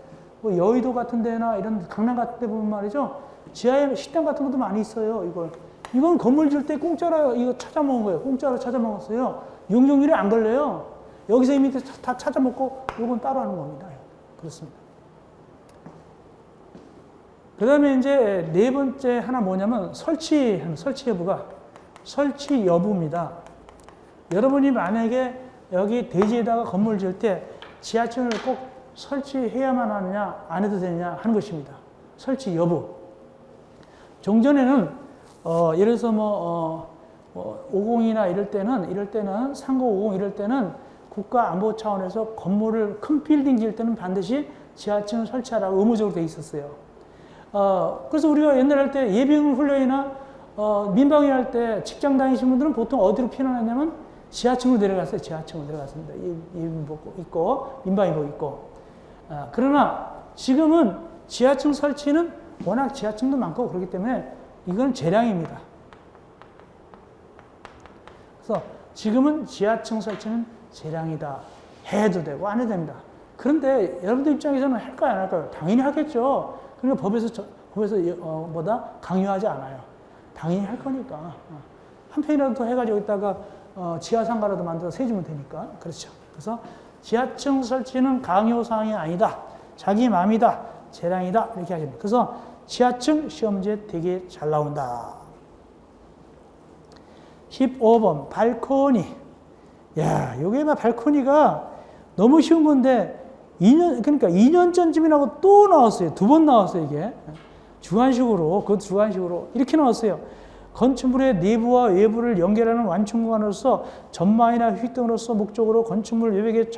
뭐 여의도 같은 데나 이런 강남 같은 데 보면 말이죠. 지하에 식당 같은 것도 많이 있어요. 이건 건물 질 때 공짜로 이거 찾아 먹은 거예요. 공짜로 찾아 먹었어요. 용적률이 안 걸려요. 여기서 이미 다 찾아 먹고 이건 따로 하는 겁니다. 그렇습니다. 그 다음에 이제 네 번째 하나 뭐냐면 설치 여부가 설치 여부입니다. 여러분이 만약에 여기 대지에다가 건물 지을 때 지하층을 꼭 설치해야만 하느냐 안 해도 되느냐 하는 것입니다. 설치 여부. 종전에는 예를 들어서 50이나 이럴 때는 상고 50 이럴 때는 국가 안보 차원에서 건물을 큰 빌딩 지을 때는 반드시 지하층을 설치하라고 의무적으로 돼 있었어요. 그래서 우리가 옛날에 할 때 예비군 훈련이나 민방위 할 때 직장 다니신 분들은 보통 어디로 피난하냐면 지하층으로 내려갔어요. 지하층으로 내려갔습니다. 예비군복 입고 민방위복 입고. 그러나 지금은 지하층 설치는 워낙 지하층도 많고 그렇기 때문에 이건 재량입니다. 그래서 지금은 지하층 설치는 재량이다. 해도 되고 안 해도 됩니다. 그런데 여러분들 입장에서는 할까요 안 할까요? 당연히 하겠죠. 그러니까 법에서 뭐다 강요하지 않아요. 당연히 할 거니까. 한 편이라도 더 해가지고 여기다가 지하상가라도 만들어서 세주면 되니까. 그렇죠. 그래서 지하층 설치는 강요사항이 아니다. 자기 마음이다. 재량이다. 이렇게 하십니다. 그래서 지하층 시험지에 되게 잘 나온다. 15번 발코니. 야, 요게 막 발코니가 너무 쉬운 건데 2년 전쯤이라고 또 나왔어요. 2번 나왔어요, 이게. 주관식으로, 그것도 주관식으로. 이렇게 나왔어요. 건축물의 내부와 외부를 연결하는 완충 구간으로서 전망이나 휴식 등으로서 목적으로 건축물 외벽에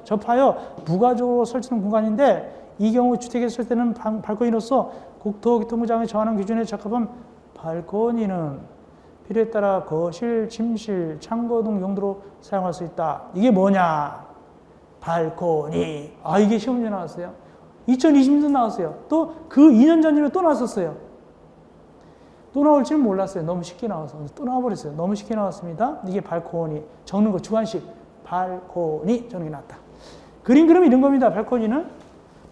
접하여 부가적으로 설치하는 공간인데 이 경우 주택에 쓸 때는 발코니로서 국토교통부장이 정하는 기준에 적합한 발코니는 필요에 따라 거실, 침실, 창고 등 용도로 사용할 수 있다. 이게 뭐냐? 발코니. 이게 시험지에 나왔어요. 2020년도 나왔어요. 또 그 2년 전이면 또 나왔었어요. 또 나올 줄은 몰랐어요. 너무 쉽게 나와서. 또 나와버렸어요. 너무 쉽게 나왔습니다. 이게 발코니. 적는 거 주관식. 발코니 적는 게 낫다. 그림 그리면 이런 겁니다. 발코니는.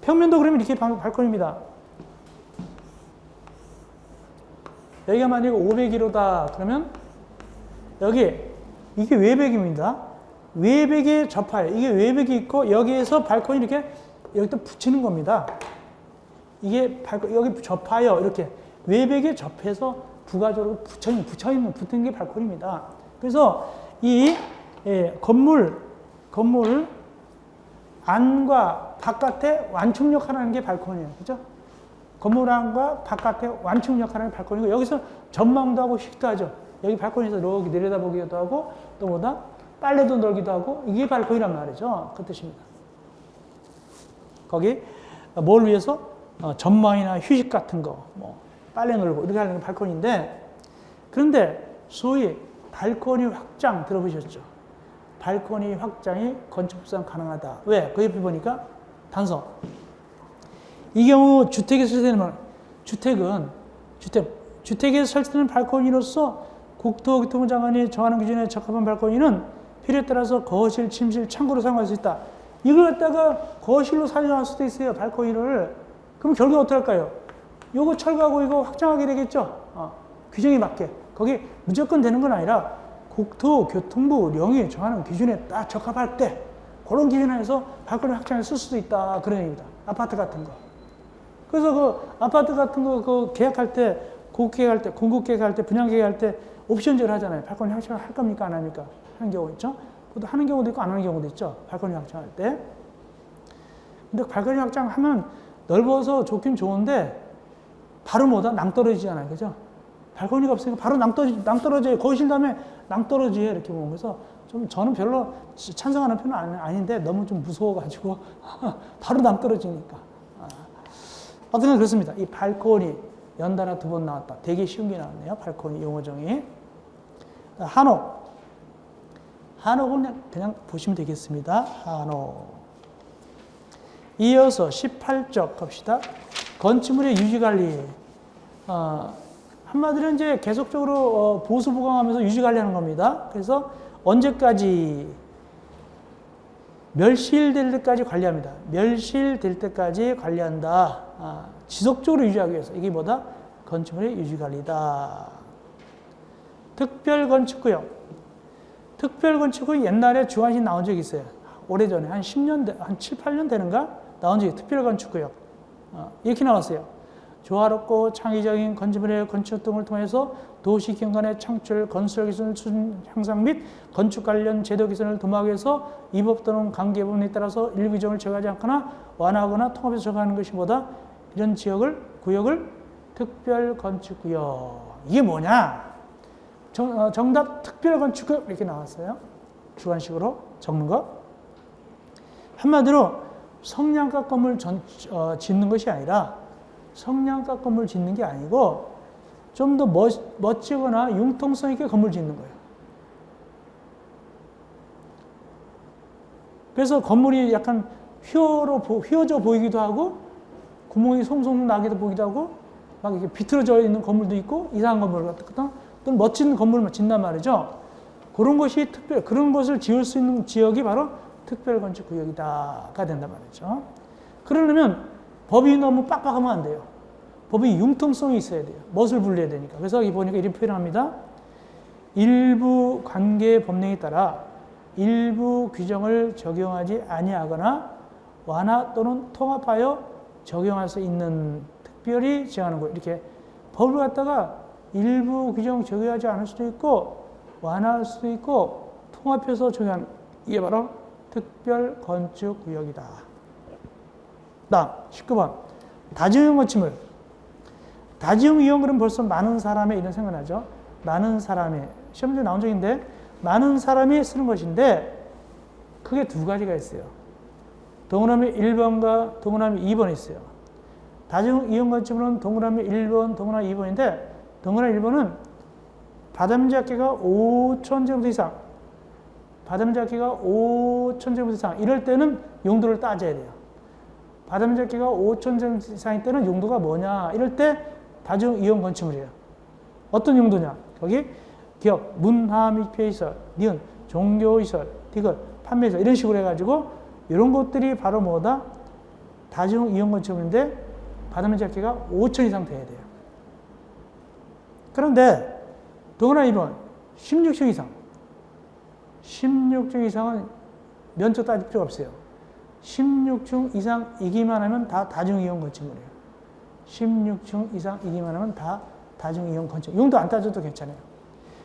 평면도 그리면 이렇게 발코니입니다. 여기가 만약에 501호다. 그러면 여기 이게 외벽입니다. 외벽에 접하여. 이게 외벽이 있고 여기에서 발코니 이렇게 여기다 붙이는 겁니다. 이게 여기 접하여 이렇게 외벽에 접해서 부가적으로 붙은 게 발코니입니다. 그래서 이 건물 안과 바깥에 완충 역할을 하는 게 발코니예요. 그죠? 건물 안과 바깥에 완충 역할을 하는 게 발코니고, 여기서 전망도 하고 식도 하죠. 여기 발코니에서 이렇게 내려다보기도 하고, 또 뭐다? 빨래도 널기도 하고, 이게 발코니란 말이죠. 그 뜻입니다. 거기 뭘 위해서? 전망이나 휴식 같은 거, 뭐 빨래 널고 이렇게 하는 게 발코니인데, 그런데 소위 발코니 확장 들어보셨죠? 발코니 확장이 건축법상 가능하다. 왜? 그 옆에 보니까 단서. 이 경우 주택에서 설치되는 주택에서 설치되는 발코니로서 국토교통부 장관이 정하는 기준에 적합한 발코니는 필요에 따라서 거실, 침실, 창고로 사용할 수 있다. 이걸 갖다가 거실로 사용할 수도 있어요, 발코니를. 그럼 결국 어떻게 할까요? 요거 철거하고 이거 확장하게 되겠죠? 규정에 맞게. 거기 무조건 되는 건 아니라 국토교통부령이 정하는 기준에 딱 적합할 때 그런 기준에서 발코니 확장을 쓸 수도 있다. 그런 얘기입니다. 아파트 같은 거. 그래서 그 아파트 같은 거 그 계약할 때, 공급계획할 때, 분양계획할 때 옵션제를 하잖아요. 발코니 확장을 할 겁니까? 안 합니까? 하는 경우 있죠. 그것도 하는 경우도 있고 안 하는 경우도 있죠. 발코니 확장할 때. 근데 발코니 확장하면 넓어서 좋긴 좋은데 바로 뭐다? 낭떠러지잖아요. 그죠? 발코니가 없으니까 바로 낭떠러져요. 거실 다음에 낭떠러지요. 이렇게 보면. 그래서 좀 저는 별로 찬성하는 편은 아닌데 너무 좀 무서워가지고 바로 낭떠러지니까. 어쨌든 그렇습니다. 이 발코니 연달아 2번 나왔다. 되게 쉬운 게 나왔네요. 발코니 용어정의. 한옥은 그냥 보시면 되겠습니다. 한옥. 이어서 18쪽 갑시다. 건축물의 유지관리. 한마디로 이제 계속적으로 보수 보강하면서 유지 관리하는 겁니다. 그래서 언제까지? 멸실될 때까지 관리합니다. 멸실될 때까지 관리한다. 지속적으로 유지하기 위해서. 이게 뭐다? 건축물의 유지 관리다. 특별건축구역. 특별건축구역 옛날에 주관식 나온 적이 있어요. 오래전에 한 10년, 한 7, 8년 되는가? 나온 적이 특별건축구역. 이렇게 나왔어요. 조화롭고 창의적인 건축물의 건축 등을 통해서 도시 경관의 창출, 건설 기술 수준 향상 및 건축 관련 제도 개선을 도모하기 위해서 이 법 또는 관계 부분에 따라서 일부 규정을 제거하지 않거나 완화하거나 통합해서 적용하는 것이 뭐다? 이런 구역을 특별건축구역. 이게 뭐냐? 정답 특별건축구역 이렇게 나왔어요. 주관식으로 적는 거. 한마디로 성냥갑 건물 짓는 것이 아니라 성냥갑 건물 짓는 게 아니고 좀 더 멋지거나 융통성 있게 건물 짓는 거예요. 그래서 건물이 약간 휘어져 보이기도 하고 구멍이 송송 나기도 보기도 하고 막 이렇게 비틀어져 있는 건물도 있고 이상한 건물 같은 또는 멋진 건물을 짓단 말이죠. 그런 것을 지을 수 있는 지역이 바로 특별건축구역이다가 된단 말이죠. 그러려면 법이 너무 빡빡하면 안 돼요. 법이 융통성이 있어야 돼요. 멋을 불려야 되니까. 그래서 여기 보니까 이렇게 표현합니다. 일부 관계 법령에 따라 일부 규정을 적용하지 아니하거나 완화 또는 통합하여 적용할 수 있는 특별히 정하는 거. 이렇게 법을 갖다가 일부 규정 적용하지 않을 수도 있고 완화할 수도 있고 통합해서 적용하는 이게 바로 특별건축구역이다. 다음 19번 다지용 건축물. 다지용 이용 그러면 벌써 많은 사람의 이런 생각나죠. 많은 사람이 시험 문제 나온 적인데 많은 사람이 쓰는 것인데 크게 두 가지가 있어요. 동그라미 1번과 동그라미 2번이 있어요. 다지용 이용 건축물은 동그라미 1번, 동그라미 2번인데 동그라미 1번은 바닥면적 합계가 5,000제곱미터 이상 바닥면적 합계가 5,000제곱미터 이상 이럴 때는 용도를 따져야 돼요. 바닥면적 합계가 5,000제곱미터 이상일 때는 용도가 뭐냐 이럴 때 다중 이용 건축물이에요. 어떤 용도냐? 거기 기업, 문화 및 폐시설, 니은, 종교시설, 디귿, 판매시설 이런 식으로 해가지고 이런 것들이 바로 뭐다? 다중 이용 건축물인데 바닥면적 합계가 5,000 이상 돼야 돼요. 그런데 동그라미 2번 16층 이상 16층 이상은 면적 따질 필요가 없어요. 16층 이상이기만 하면 다 다중이용 건축물이에요. 16층 이상이기만 하면 다 다중이용 건축물. 용도 안 따져도 괜찮아요.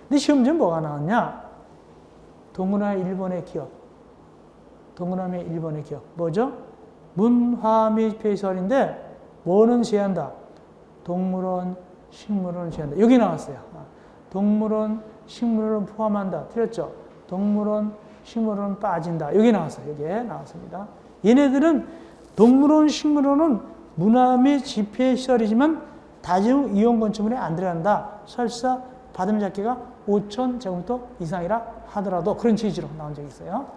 근데 시험 중 뭐가 나왔냐? 동그라미 1번의 기억. 동그라미 1번의 기억. 뭐죠? 문화 및 폐시설인데 뭐는 제한다? 동물원, 식물원을 제한다. 여기 나왔어요. 동물원, 식물원을 포함한다. 틀렸죠? 동물원, 식물원은 빠진다. 여기 나왔어요. 여기에 나왔습니다. 얘네들은 동물원, 식물원은 문화 및 집회시설이지만 다중이용 건축물에 안 들어간다. 설사 받음 잡기가 5,000제곱미터 이상이라 하더라도 그런 취지로 나온 적이 있어요.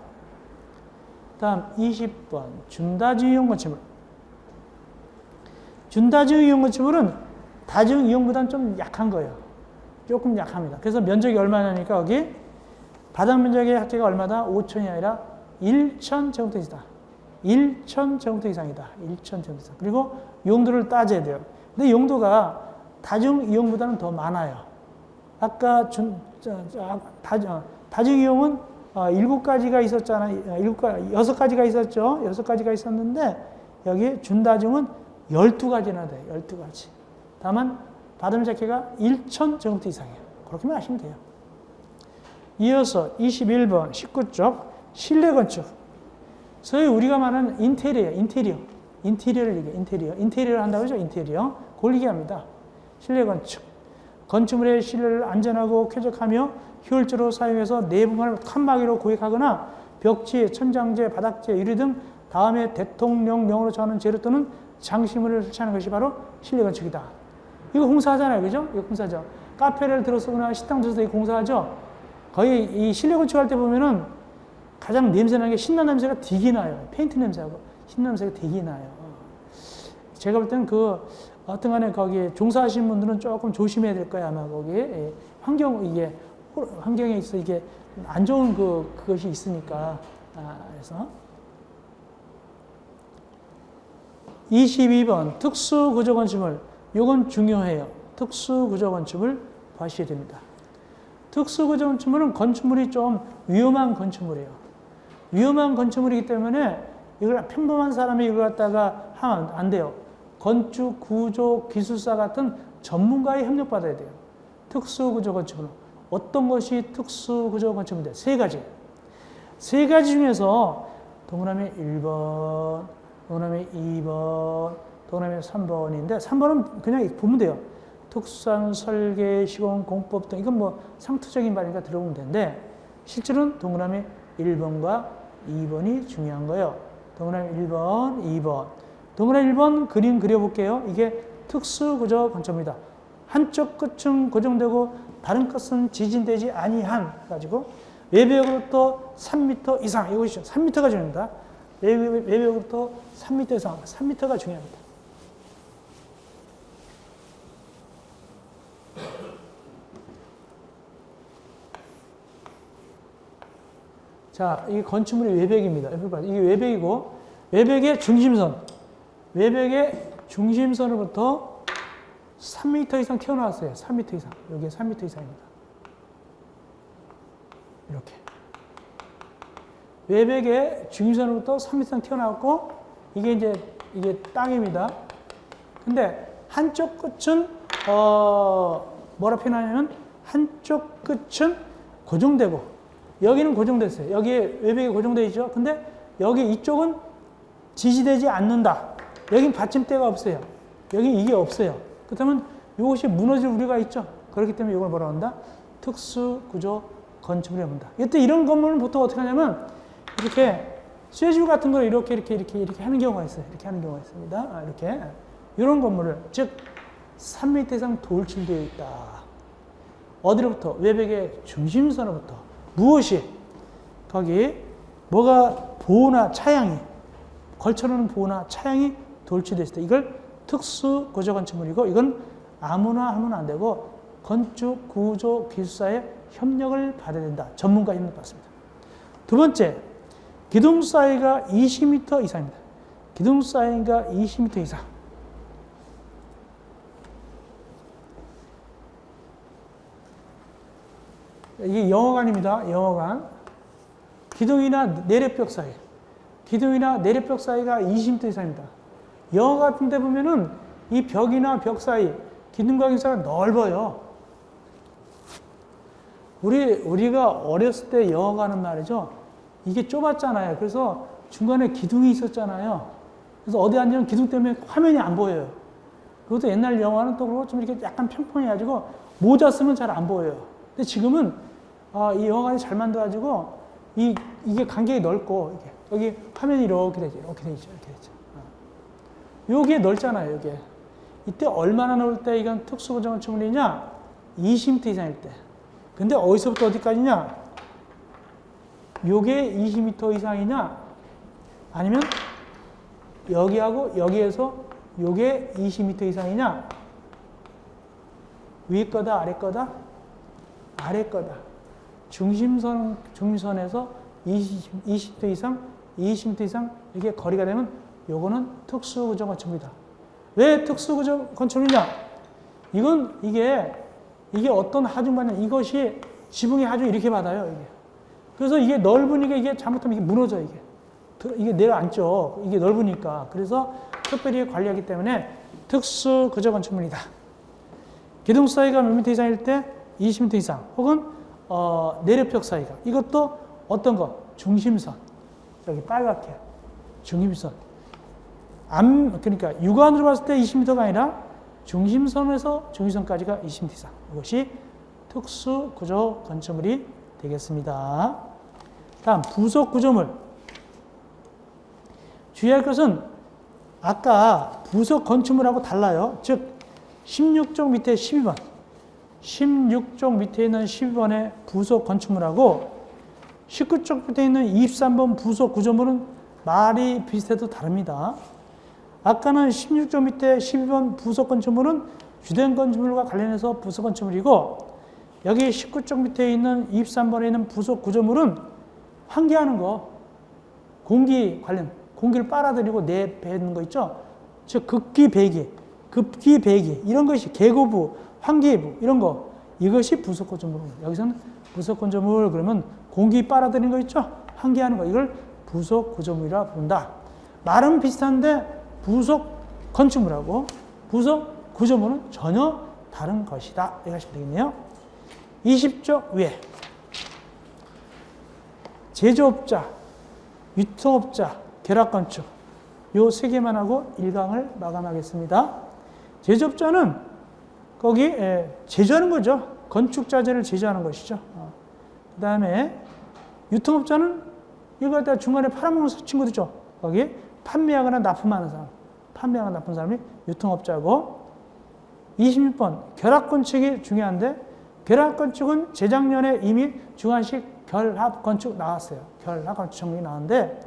다음 20번 준다중이용 건축물. 준다중이용 건축물은 다중이용보다는 좀 약한 거예요. 조금 약합니다. 그래서 면적이 얼마냐니까 여기 바닥 면적의 합계가 얼마다? 5,000이 아니라 1,000제곱미터 이상이다. 1,000제곱미터 이상이다. 1,000제곱미터 이상. 그리고 용도를 따져야 돼요. 근데 용도가 다중이용보다는 더 많아요. 아까 다중이용은 7가지가 있었잖아요. 6가지가 있었죠. 6가지가 있었는데 여기 준다중은 12가지나 돼요. 12가지. 다만 받음 잡기가 1,000제곱미터 이상이에요. 그렇게만 하시면 돼요. 이어서 21번 19쪽 실내 건축. 소위 우리가 말하는 인테리어를 얘기해요. 인테리어를 한다고 하죠. 인테리어. 그걸 얘기합니다. 실내 건축. 건축물의 실내를 안전하고 쾌적하며 효율적으로 사용해서 내부만을 칸막이로 구획하거나 벽지, 천장재, 바닥재, 유리 등 다음에 대통령령으로 정하는 재료 또는 장식물을 설치하는 것이 바로 실내 건축이다. 이거 공사하잖아요. 그죠? 이거 공사죠. 카페를 들어서거나 식당 들어서 공사하죠. 거의 이 실내 건축할 때 보면은 가장 냄새나는 게 신난 냄새가 되게 나요. 페인트 냄새하고 신난 냄새가 되게 나요. 제가 볼 때는 어떤 간에 거기 종사하시는 분들은 조금 조심해야 될 거예요. 아마 거기 환경에 있어 이게 안 좋은 그것이 있으니까. 그래서 22번 특수구조 건축물. 요건 중요해요. 특수구조 건축물 봐주셔야 됩니다. 특수구조 건축물은 건축물이 좀 위험한 건축물이에요. 위험한 건축물이기 때문에 이걸 평범한 사람이 이걸 갖다가 하면 안 돼요. 건축, 구조, 기술사 같은 전문가의 협력받아야 돼요. 특수구조 건축물은. 어떤 것이 특수구조 건축물인데? 3가지. 3가지 중에서 동그라미 1번, 동그라미 2번, 동그라미 3번인데 3번은 그냥 보면 돼요. 특수상, 설계, 시공, 공법 등 이건 뭐 상투적인 말이니까 들어보면 되는데 실제로는 동그라미 1번과 2번이 중요한 거예요. 동그라미 1번, 2번. 동그라미 1번 그림 그려볼게요. 이게 특수구조 건축물이다. 한쪽 끝은 고정되고 다른 끝은 지진되지 아니한 가지고 외벽으로부터 3m 이상 이것이죠. 3m가 중요합니다. 외벽으로부터 3m 이상 3m가 중요합니다. 자, 이게 건축물의 외벽입니다. 이게 외벽이고 외벽의 중심선으로부터 3m 이상 튀어나왔어요. 3m 이상. 여기 3m 이상입니다. 이렇게. 외벽의 중심선으로부터 3m 이상 튀어나왔고, 이게 땅입니다. 근데 한쪽 끝은, 뭐라 표현하냐면, 한쪽 끝은 고정되고, 여기는 고정됐어요. 여기에 외벽이 고정되어 있죠. 근데 여기 이쪽은 지지되지 않는다. 여긴 받침대가 없어요. 여기 이게 없어요. 그렇다면 이것이 무너질 우려가 있죠. 그렇기 때문에 이걸 뭐라고 한다? 특수구조 건축물이라고 한다. 이때 이런 건물은 보통 어떻게 하냐면 이렇게 쇠줄 같은 걸 이렇게 하는 경우가 있어요. 이렇게 하는 경우가 있습니다. 이렇게 이런 건물을 즉 3m 이상 돌출되어 있다. 어디로부터? 외벽의 중심선으로부터. 무엇이? 거기 뭐가 보호나 차양이 걸쳐놓은 보호나 차양이 돌출되어 있을 때 이걸 특수구조 건축물이고 이건 아무나 하면 안 되고 건축, 구조, 기술사의 협력을 받아야 된다. 전문가 협력 받습니다. 두 번째, 기둥 사이가 20m 이상입니다. 기둥 사이가 20m 이상. 이게 영어관입니다. 영어관. 기둥이나 내력벽 사이. 기둥이나 내리벽 사이가 20m 이상입니다. 영화 같은 데 보면은 이 벽이나 벽 사이, 기둥과 기둥 사이가 넓어요. 우리가 어렸을 때 영화 가는 말이죠. 이게 좁았잖아요. 그래서 중간에 기둥이 있었잖아요. 그래서 어디 앉으면 기둥 때문에 화면이 안 보여요. 그것도 옛날 영화는 또 그렇고 좀 이렇게 약간 평평해가지고 모자 쓰면 잘 안 보여요. 근데 지금은 이 영화관이 잘 만들어가지고 이게 간격이 넓고 여기 화면이 이렇게 되죠. 이렇게 되죠. 이렇게 되죠. 요게 넓잖아요. 요게. 이때 얼마나 넓을 때 이건 특수고정 건축물이냐? 20m 이상일 때. 근데 어디서부터 어디까지냐? 요게 20m 이상이냐? 아니면 여기하고 여기에서 요게 20m 이상이냐? 위 거다, 아래 거다? 아래 거다. 중심선에서 20m 이상, 20m 이상 이렇게 거리가 되면 요거는 특수구조 건축물이다. 왜 특수구조 건축물이냐? 이게 어떤 하중 받냐? 이것이 지붕의 하중 이렇게 받아요. 이게. 그래서 이게 넓으니까 이게 잘못하면 이게 무너져 이게 내려앉죠. 이게 넓으니까. 그래서 특별히 관리하기 때문에 특수구조 건축물이다. 기둥 사이가 몇 미터 이상일 때 20m 이상 혹은 내리벽 사이가 이것도 어떤 거? 중심선. 여기 빨갛게 중심선. 그러니까 육안으로 봤을 때 20m가 아니라 중심선에서 중심선까지가 20m 이상. 이것이 특수구조 건축물이 되겠습니다. 다음 부속 구조물. 주의할 것은 아까 부속 건축물하고 달라요. 즉 16쪽 밑에 12번. 16쪽 밑에 있는 12번의 부속 건축물하고 19쪽 밑에 있는 23번 부속 구조물은 말이 비슷해도 다릅니다. 아까는 16쪽 밑에 12번 부속 건축물은 주된 건축물과 관련해서 부속 건축물이고 여기 19쪽 밑에 있는 23번에 있는 부속 구조물은 환기하는 거, 공기 관련, 공기를 빨아들이고 내배는 거 있죠? 즉 급기 배기 이런 것이 계고부, 환기부 이런 거 이것이 부속 건축물입니다. 여기서는 부속 건축물 그러면 공기 빨아들이는 거 있죠? 환기하는 거 이걸 부속 구조물이라 부른다. 말은 비슷한데 부속 건축물하고 부속 구조물은 전혀 다른 것이다. 이렇게 하시면 되겠네요. 20쪽 위에 제조업자, 유통업자, 결합건축 요 세 개만 하고 1강을 마감하겠습니다. 제조업자는 거기 제조하는 거죠. 건축자재를 제조하는 것이죠. 그 다음에 유통업자는 이거 갖다 중간에 팔아먹는 친구들이죠. 거기 판매하거나 납품하는 사람. 판매하거나 납품하는 사람이 유통업자고 26번 결합건축이 중요한데 결합건축은 재작년에 이미 중간식 결합건축 나왔어요. 결합건축 정리 나왔는데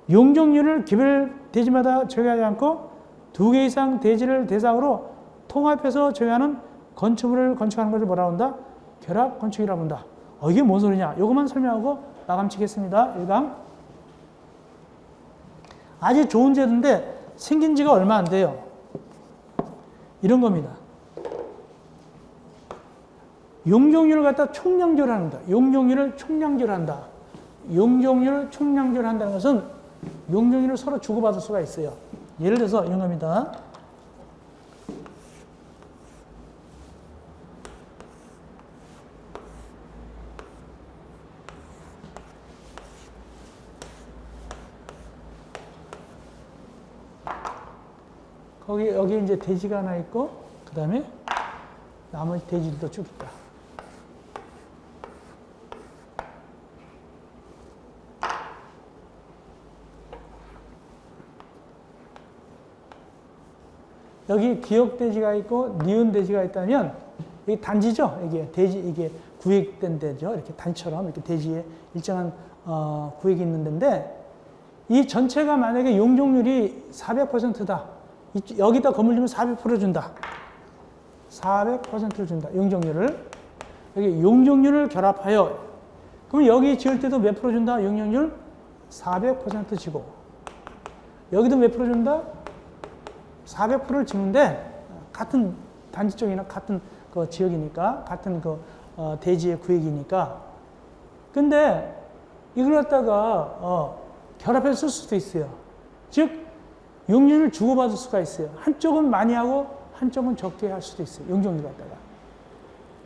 용적률을 개별 대지마다 적용하지 않고 2개 이상 대지를 대상으로 통합해서 적용하는 건축물을 건축하는 것을 뭐라고 한다? 결합건축이라고 한다. 이게 뭔 소리냐? 이것만 설명하고 마감 치겠습니다. 1강. 아주 좋은 제도인데 생긴 지가 얼마 안 돼요. 이런 겁니다. 용적률을 갖다 총량조율한다. 용적률을 총량조율한다. 용적률을 총량조율한다는 것은 용적률을 서로 주고받을 수가 있어요. 예를 들어서 이런 겁니다. 여기 이제 대지가 하나 있고, 그 다음에 나머지 대지들도 쭉 있다. 여기 기역 대지가 있고, 니은 대지가 있다면, 이게 단지죠? 이게 대지, 이게 구획된 데죠? 이렇게 단처럼 이렇게 대지에 일정한, 구획이 있는 데인데, 이 전체가 만약에 용적률이 400%다. 여기다 건물 주면 400% 준다. 400%를 준다. 용적률을. 여기 용적률을 결합하여. 그럼 여기 지을 때도 몇 프로 준다? 용적률 400% 지고. 여기도 몇 프로 준다? 400%를 주는데 같은 단지 쪽이나 같은 그 지역이니까 같은 그 대지의 구역이니까. 근데 이걸 갖다가 결합해서 쓸 수도 있어요. 즉 용적률을 주고받을 수가 있어요. 한쪽은 많이 하고 한쪽은 적게 할 수도 있어요. 용적률 갖다가.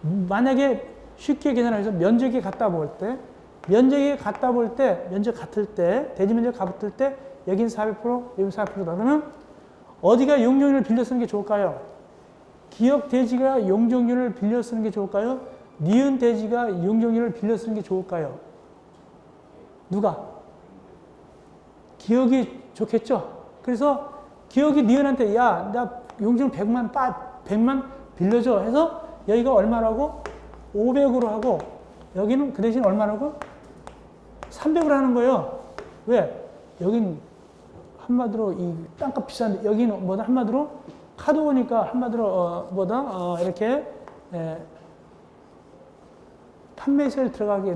만약에 쉽게 계산해서 면적이 같다 볼 때, 면적 같을 때, 대지 면적 같을 때, 여긴 400%, 여긴 400%다. 그러면 어디가 용적률을 빌려 쓰는 게 좋을까요? 기역 대지가 용적률을 빌려 쓰는 게 좋을까요? 니은 대지가 용적률을 빌려 쓰는 게 좋을까요? 누가? 기역이 좋겠죠? 그래서 기역이 니은한테 야, 나 용적률 100만 빌려줘 해서 여기가 얼마라고? 500으로 하고 여기는 그 대신 얼마라고? 300으로 하는 거예요. 왜? 여긴 한마디로 이 땅값 비싼데 여기는 뭐다? 한마디로 카드오니까 한마디로 이렇게 판매세를 들어가게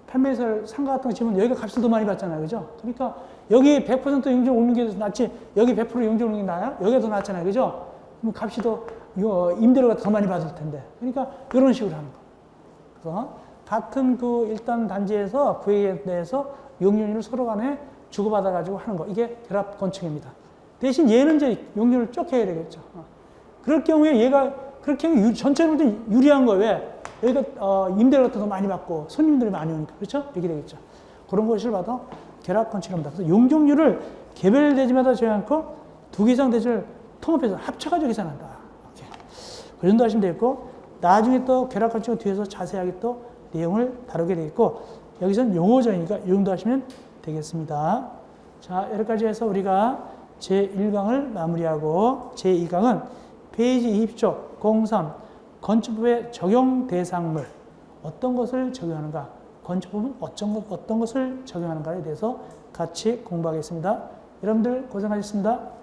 판매세를 상가 같은 거 지면 여기가 값을 더 많이 받잖아요. 그죠? 그러니까 여기 100% 용적 오는 게 더 낫지 여기 100% 용적 오는 게 나아요? 여기가 더 낫잖아요. 그죠? 그럼 값이 더 임대료가 더 많이 받을 텐데. 그러니까 이런 식으로 하는 거. 그래서 같은 그 일단 단지에서 구획에 대해서 용적률을 서로 간에 주고받아 가지고 하는 거. 이게 결합 건축입니다. 대신 얘는 이제 용적률을 좁게 해야 되겠죠. 그럴 경우에 얘가 그렇게 하면 전체적으로 유리한 거예요. 왜? 여기가 임대료가 더 많이 받고 손님들이 많이 오니까. 그렇죠? 이렇게 되겠죠. 그런 것을 봐도 결합 건축입니다. 그래서 용적률을 개별 대지마다 정하지 않고 두 개 이상 대지를 통합해서 합쳐가지고 계산한다. 이렇게. 그 정도 하시면 되겠고, 나중에 또 결합 건축 뒤에서 자세하게 또 내용을 다루게 되겠고, 여기서는 용어전이니까 이 정도 하시면 되겠습니다. 자, 여기까지 해서 우리가 제1강을 마무리하고 제2강은 페이지 20쪽 03 건축법의 적용 대상물 어떤 것을 적용하는가, 건축법은 어떤 것을 적용하는가에 대해서 같이 공부하겠습니다. 여러분들 고생하셨습니다.